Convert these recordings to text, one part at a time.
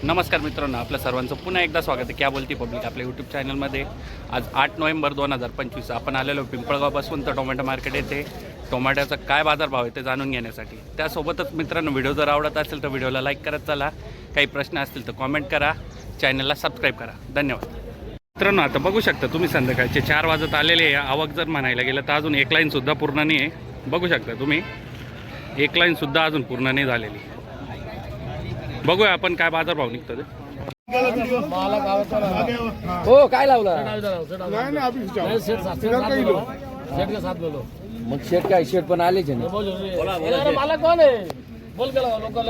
नमस्कार मित्रांनो, आपल्या सर्वांचं पुन्हा एकदा स्वागत आहे क्या बोलती पब्लिक आपल्या यूट्यूब चॅनलमध्ये। आज 8 नोव्हेंबर 2025 आपण आलेलो पिंपळगावपासून तर टोमॅटो मार्केट येथे टोमॅटोचा काय बाजारभाव आहे ते जाणून घेण्यासाठी। त्यासोबतच मित्रांनो, व्हिडिओ जर आवडत असेल तर व्हिडिओला लाईक करत चला, काही प्रश्न असतील तर कॉमेंट करा, चॅनलला सबस्क्राईब करा। धन्यवाद मित्रांनो। आता बघू शकता तुम्ही संध्याकाळचे 4 वाजत आलेले आहे। आवक जर म्हणायला गेलं तर अजून एक लाईनसुद्धा पूर्ण नाही आहे। बघू शकता तुम्ही, एक लाईनसुद्धा अजून पूर्ण नाही झालेली। बघूया आपण काय बाजारभाव निघतो ते। हो काय लावला मग शेट काय शेट पण आलेच ना। मला कोण आहे बोल गेला लोकल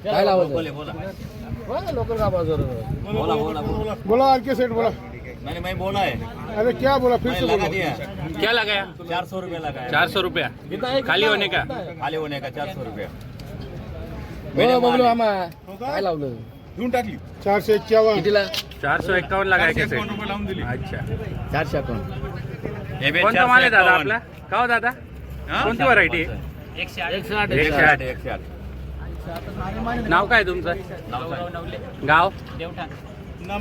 काय लावलं लोकल का बाजार बोला आर के सेठ बोला। मैं बोला है। अरे क्या बोला फिर से लगा बोला। दिया क्या लगाया? 400 रुपये लगाया। 400 रुपया खाली होने का? खाली होने का 400 रुपये। बबलू मामा काय लावलं घेऊन टाकली 451 कितीला? 451 लगाया कैसे? अच्छा, 400 कोण कोणता माल आहे दादा आपला? का हो दादा, कोणती व्हरायटी आहे? 108 नाव काय तुमचं? गाव?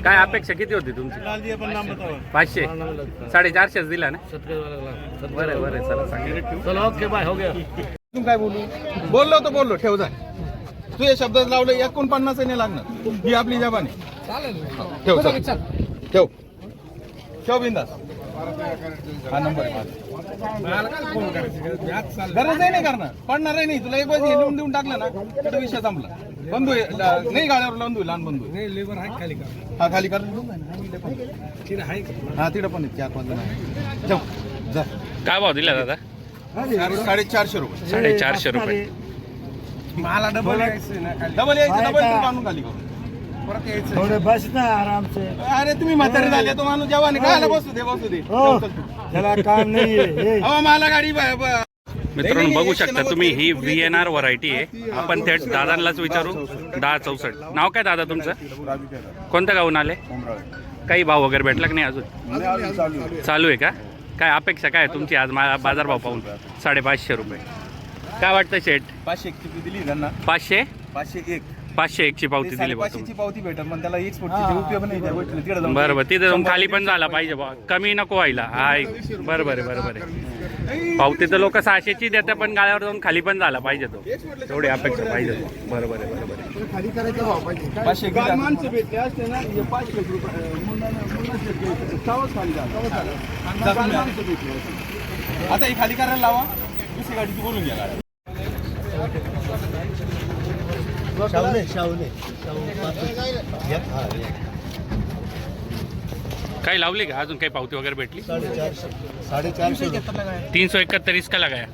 काय अपेक्षा किती होती तुमची? 500 450 दिला ना? बरं बरं, चला सांगितलं। चलो ओके बाय हो गया। तुम काय बोलू बोललो तर बोललो, ठेव जा तू हे शब्द लावले 49 नाही लागणार, ही आपली जबान आहे। ठेव चल, ठेव ठेव बिंदास। हा नंबर आहे गरज आहे नाही करणार, पडणार आहे नाही तुला। एक वाजता लिहून देऊन टाकलं ना तर विषय संपला। बंधू नाही गाड्यावर बंधू, लहान बंधू लेबर आहे खाली कर। हा खाली कर, हा तिकडे पण 4-5 जण आहे। ठेव जा। काय भाव दिला दादा? 450 रुपये। 450 रुपये। मला डबल यायचं आणून खाली करू परत यायचं। थोडे बस ना आराम से। अरे तुम्ही म्हातारे झाले, तो माणूस जेव्हा काय बसू दे त्याला काम नाहीये। मला गाडी मित्रांनो बघू शकता तुम्ही, ही VNR व्हरायटी आहे। आपण थेट दादांनाच विचारू। 1064 नाव काय दादा तुमचं? कोणत्या गावून आले? काही भाव वगैरे भेटला की नाही अजून? चालू आहे का? काय अपेक्षा काय तुमची आज बाजारभाव पाहून? 550 रुपये। काय वाटतं शेठ? 501 दिली त्यांना। 501 ची पावती दिली बा तुम्ही? पावती भेटल पण त्याला एक्सपोर्टची उपयोग नाही त्या गोष्टीला। तिकडे जाऊन बरं बरं, तिथे जाऊन खाली पण झाला पाहिजे बा, कमी नको व्हायला। हाय बरं बरं बरं बरं, पावती तर लोक 600ची देतात पण गाळ्यावर जाऊन खाली पण झाला पाहिजे तो, तेवढी अपेक्षा पाहिजे। बरं बरं बरं बरं, खाली करायचा भाव पाहिजे। 501 माणसं भेटले असते ना, हे 500 रुपये खाली झालं। आता ही खाली करायला लावा, दुसरी गाडीची बोलून घ्या गाडी। काही लावली का अजून? काही पावती वगैरे भेटली? 371 इसका लगाया।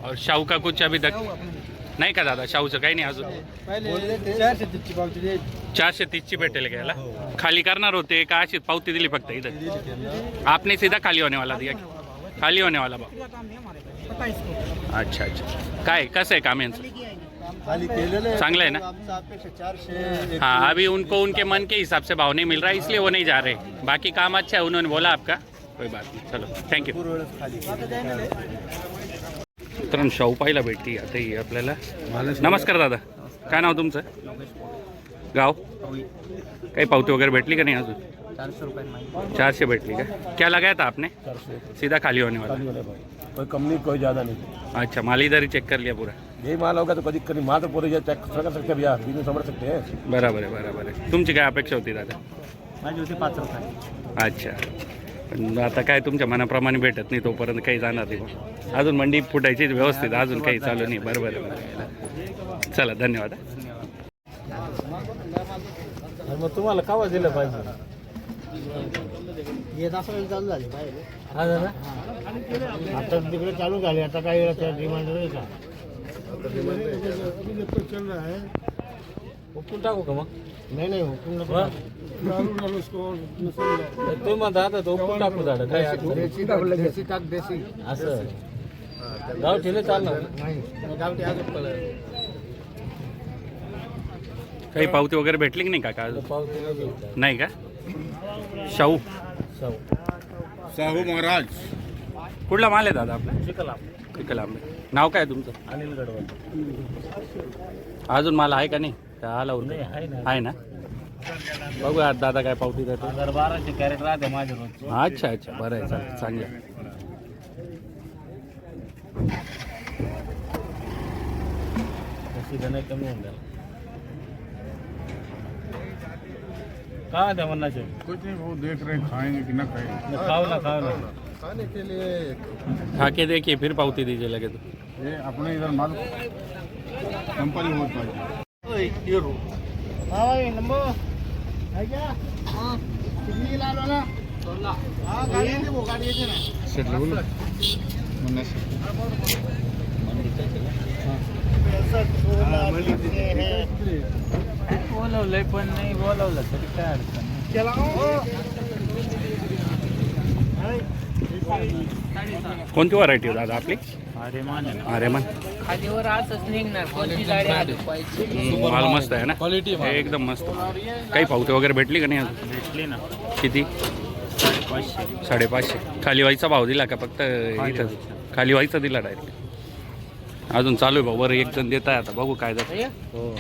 और शाहू का कुछ अभी तक नाही का दादा? शाहूचं काही नाही अजून? 430 ची भेटेल का याला? खाली करणार होते का अशी पावती दिली फक्त इथं? आपने सीधा खाली होने वाला दिया? खाली होने वाला भाव। अच्छा अच्छा, काय कसं आहे काम यांचं? चांगला है ना? हाँ, अभी उनको उनके मन के हिसाब से भाव नहीं मिल रहा है, इसलिए वो नहीं जा रहे। बाकी काम अच्छा है, उन्होंने बोला आपका, कोई बात नहीं। चलो थँक्यू। मित्रांनो शाहू पाहिला भेटली आता ही आपल्याला। नमस्कार दादा, काय नाव तुमचं? गाव? काही पावती वगैरे भेटली का नाही अजून? 400 भेटली का? क्या लगाया था आपने? सीधा खाली होने वाला? कोई कम नहीं कोई ज्यादा नहीं। अच्छा, माल इधर ही चेक कर लिया पूरा? यही माल होगा तो कभी कभी माल तो पूरे चेक कर सकते हैं भैया, बिजनेस समझ सकते हैं। बराबर आहे बराबर आहे। तुमची काय अपेक्षा होती दादा? माझी होती 5 रुपये। अच्छा, पण आता काय तुमच्या मनाप्रमाणे भेटत नाही तोपर्यंत काही जाणार नाही बा। अजून मंडी फुटायची व्यवस्थित, अजून काही चालू नाही। बरोबर आहे बरं, चला धन्यवाद। मग तुम्हाला कावा दिलं पाहिजे? चालू झाले आता तिकडे चालू झाले, आता काही डिमांड नाही का? हुकूम टाकू का मग? नाही नाही हुकूम नको। तुम्ही म्हणता आता तो हुकूम टाकू झालं काय? देशी टाक, देशी असं गावठी नाही चालणार नाही, गावठी अजून काही पावती वगैरे भेटली की नाही काका अजून? पावती नाही का? शाहू साहू महाराज कुठला माल आहे दादा आपला? चिकला चिकल आंबे. नाव काय तुमचं? अनिल गडवाल. अजून माल आहे का नाही? का आला नाही, आहे ना. आहे ना बघूया आज दादा काय पावती देतो 1200 कॅरेट राहते माझ्या रोज. अच्छा अच्छा बरं आहे चालेल चांगलं आहे. तशी नाही कमी होऊन जाईल. काय म्हणते म्हणण्याचे कुछ नहीं वो देख रहे हैं खाएंगे कि ना खाएंगे। खाऊ ना खाऊ ना. खाने के लिए खा के देखिए फिर पावती दीजिए लगे तो ये अपने इधर माल कंपनी होत पाहिजे। शेटला बोलू म्हणण्यास बोलवलंय पण नाही बोलवलं तरी काय अडचण कोणती व्हरायटी हो दादा आपली अरे मान अरे मन खालीवर असंच निघणार कोणती गाडी आली पाहिजे माल मस्त आहे ना क्वालिटी एकदम मस्त काही पावती वगैरे भेटली का नाही अजून भेटली ना किती 550. 550 खाली व्हायचा भाव दिला का फक्त इथंच खाली व्हायचा दिला डायरेक्ट अजून चालू आहे भाऊ वर एक जण देत आहे आता बघू काय जातं हो.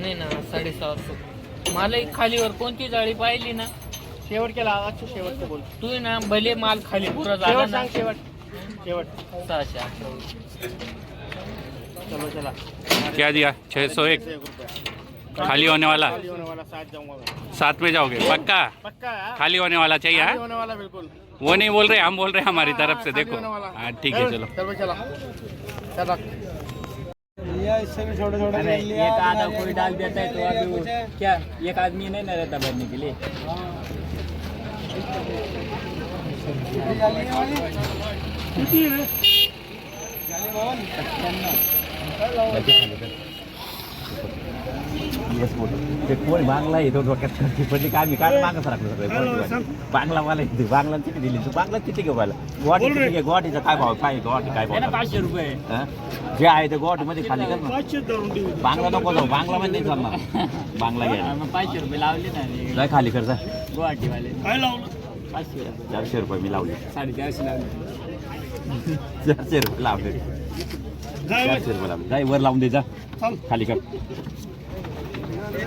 नाही ना 750 मला एक खालीवर कोणती जाळी पाहिली ना शेवट केला आवाज शेवटचं बोल तू ना भले माल खाली पुरा झाला ना शेवट 628 चलो चला क्या दिया 601 खाली होने वाला 7 में जाओगे पक्का खाली होने वाला चाहिए हाँ? वो नहीं बोल रहे हम बोल रहे हैं हमारी तरफ से देखो हाँ ठीक है चलो अरे एक आधा कोई डाल देता है तो अभी वो क्या एक आदमी नहीं ना रहता भरने के लिए. कोणी बांगला येतो डोक्यात पण काय मी काय मागं सरकलो बांगला मला येते बांगला किती दिली तू बांगला किती घेऊ मला गुवाहाटी किती घे गुवाहाटीचा काय भाव काय गुवाहाटी काय भाव 500 रुपये जे आहे ते गुवाहाटीमध्ये खाली कर ना बांगला नको जाऊ बांगला मध्ये नाही चालणार बांगला घ्या 500 रुपये लावले ना काय खाली कर जा गुवाहाटीवाले काय लावलं 400 रुपये मी लावले 450 लावले 400 रुपये लावले 400 रुपये लावले जाय वर लावून दे जा खाली कर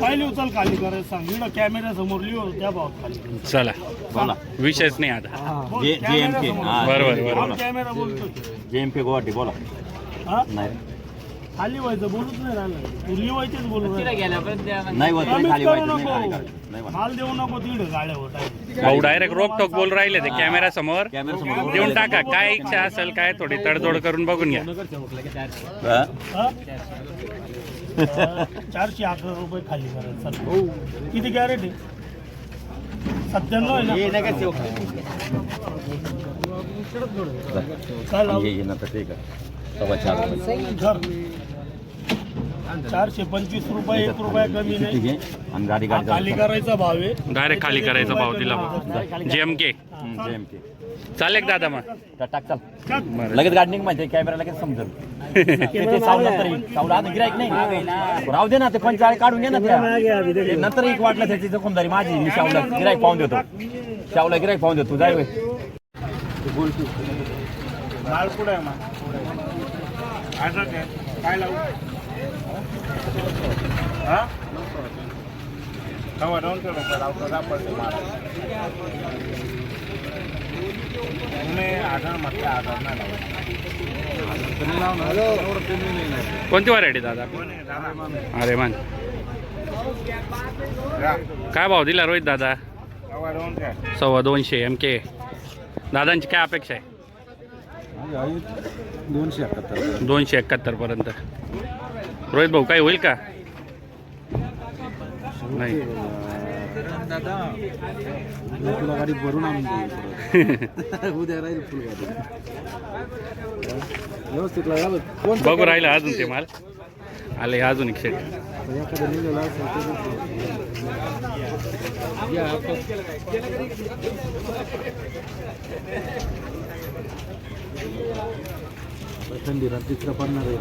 पहिले उचल खाली करायचं सांग इकडं कॅमेरा समोर लिहो त्या भावात खाली चला बोला विषयच नाही आता JMK बरोबर बरोबर कॅमेरा बोलतो JMK गुवाहाटी बोला हा नाही खाली व्हायचं बोलूच नाही राहिलं तू लिवायचेच बोलू नाही होत कमीच खाली करू व्हायचं नाही खाली नको करायचं. नाही होत. माल देऊ नको तिकडे गाड्या होत भाऊ डायरेक्ट रोकटोक बोल राहिले ते कॅमेरा समोर कॅमेरा समोर देऊन टाका काय इच्छा असेल काय थोडी तडजोड करून बघून घ्या हा? 411 रुपये खाली करायचं किती कॅरेट आहे 97 आहे ना काय लावलं? ये नंतर ठीक आहे 4.25 घर 425 रुपये 1 रुपया कमी नाही ठीक आहे आणि गाडी हा खाली करायचा भाव आहे डायरेक्ट खाली करायचा भाव दिला JMK JMK चालेल का दादा मग टाक चाल लगेच गाडी निघ माहिती कॅमेरा लगेच समजेल ते सावला तरी सावला आता गिरायक नाही राहू दे ना ते 45 काढून घे ना ते नंतर एक वाटलं त्याची जखमदारी माझी मी शावला गिरायक पाहून देतो शावला गिरायक पाहून देतो जाय माल कुठं आहे मग काय लावू हा कवा 200 रुपये लावतो दाखवतो मला तुम्ही आधार म्हटलं आधार नाही लावत कोणती व्हरायटी दादा अरे मान काय भाव दिला रोहित दादा कवा 200 $250 MK दादांची काय अपेक्षा आहे 271 पर्यंत रोहित भाऊ काय होईल का नाही गाडी भरून आणून उद्या राहील फुल गाडी व्यवस्थित लागलं कोण बघू राहिलं अजून ते माल आले अजून एक शेट एखादं निघालं थंडी रात्रीच पडणार आहे